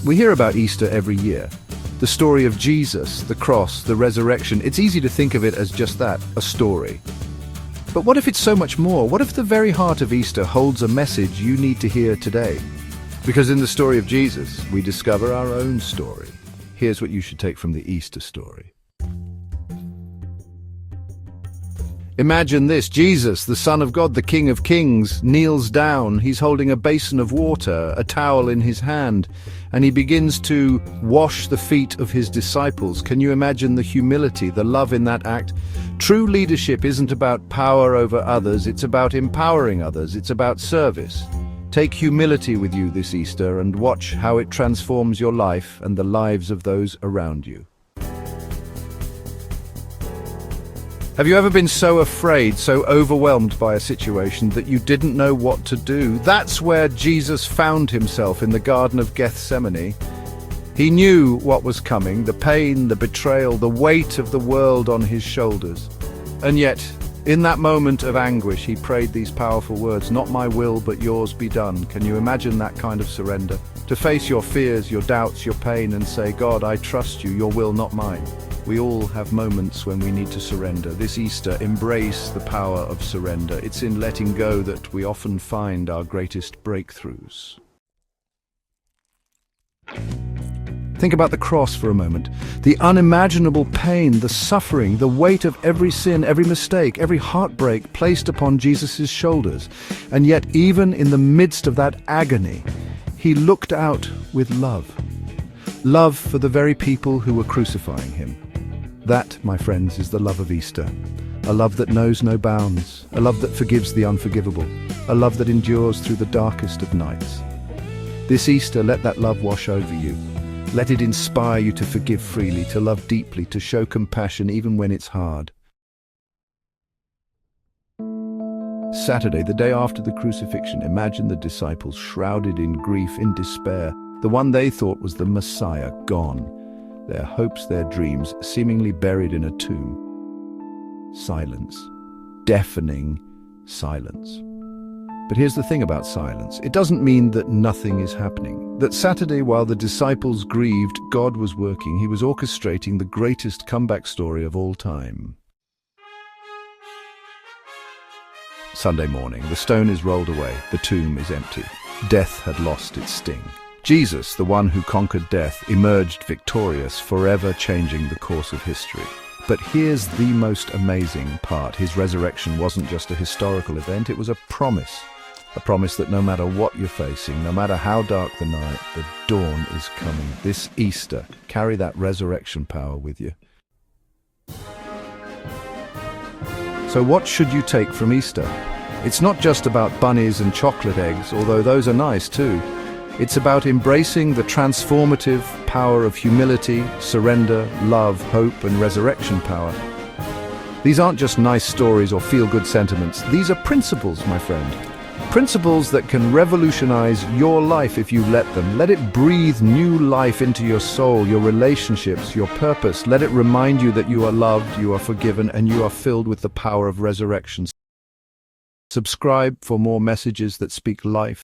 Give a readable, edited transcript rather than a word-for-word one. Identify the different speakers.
Speaker 1: We hear about Easter every year. The story of Jesus, the cross, the resurrection. It's easy to think of it as just that, a story. But what if it's so much more? What if the very heart of Easter holds a message you need to hear today? Because in the story of Jesus, we discover our own story. Here's what you should take from the Easter story. Imagine this: Jesus, the Son of God, the King of Kings, kneels down. He's holding a basin of water, a towel in his hand, and he begins to wash the feet of his disciples. Can you imagine the humility, the love in that act? True leadership isn't about power over others, it's about empowering others, it's about service. Take humility with you this Easter and watch how it transforms your life and the lives of those around you. Have you ever been so afraid, so overwhelmed by a situation that you didn't know what to do? That's where Jesus found himself in the Garden of Gethsemane. He knew what was coming, the pain, the betrayal, the weight of the world on his shoulders. And yet, in that moment of anguish, he prayed these powerful words, "Not my will, but yours be done." Can you imagine that kind of surrender? To face your fears, your doubts, your pain, and say, "God, I trust you, your will, not mine." We all have moments when we need to surrender. This Easter, embrace the power of surrender. It's in letting go that we often find our greatest breakthroughs. Think about the cross for a moment. The unimaginable pain, the suffering, the weight of every sin, every mistake, every heartbreak placed upon Jesus' shoulders. And yet, even in the midst of that agony, he looked out with love. Love for the very people who were crucifying him. That, my friends, is the love of Easter. A love that knows no bounds, a love that forgives the unforgivable, a love that endures through the darkest of nights. This Easter, let that love wash over you. Let it inspire you to forgive freely, to love deeply, to show compassion even when it's hard. Saturday, the day after the crucifixion, imagine the disciples shrouded in grief, in despair. The one they thought was the Messiah, gone. Their hopes, their dreams, seemingly buried in a tomb. Silence. Deafening silence. But here's the thing about silence. It doesn't mean that nothing is happening. That Saturday, while the disciples grieved, God was working. He was orchestrating the greatest comeback story of all time. Sunday morning, the stone is rolled away. The tomb is empty. Death had lost its sting. Jesus, the one who conquered death, emerged victorious, forever changing the course of history. But here's the most amazing part. His resurrection wasn't just a historical event, it was a promise. A promise that no matter what you're facing, no matter how dark the night, the dawn is coming. This Easter, carry that resurrection power with you. So what should you take from Easter? It's not just about bunnies and chocolate eggs, although those are nice too. It's about embracing the transformative power of humility, surrender, love, hope, and resurrection power. These aren't just nice stories or feel-good sentiments. These are principles, my friend. Principles that can revolutionize your life if you let them. Let it breathe new life into your soul, your relationships, your purpose. Let it remind you that you are loved, you are forgiven, and you are filled with the power of resurrection. Subscribe for more messages that speak life.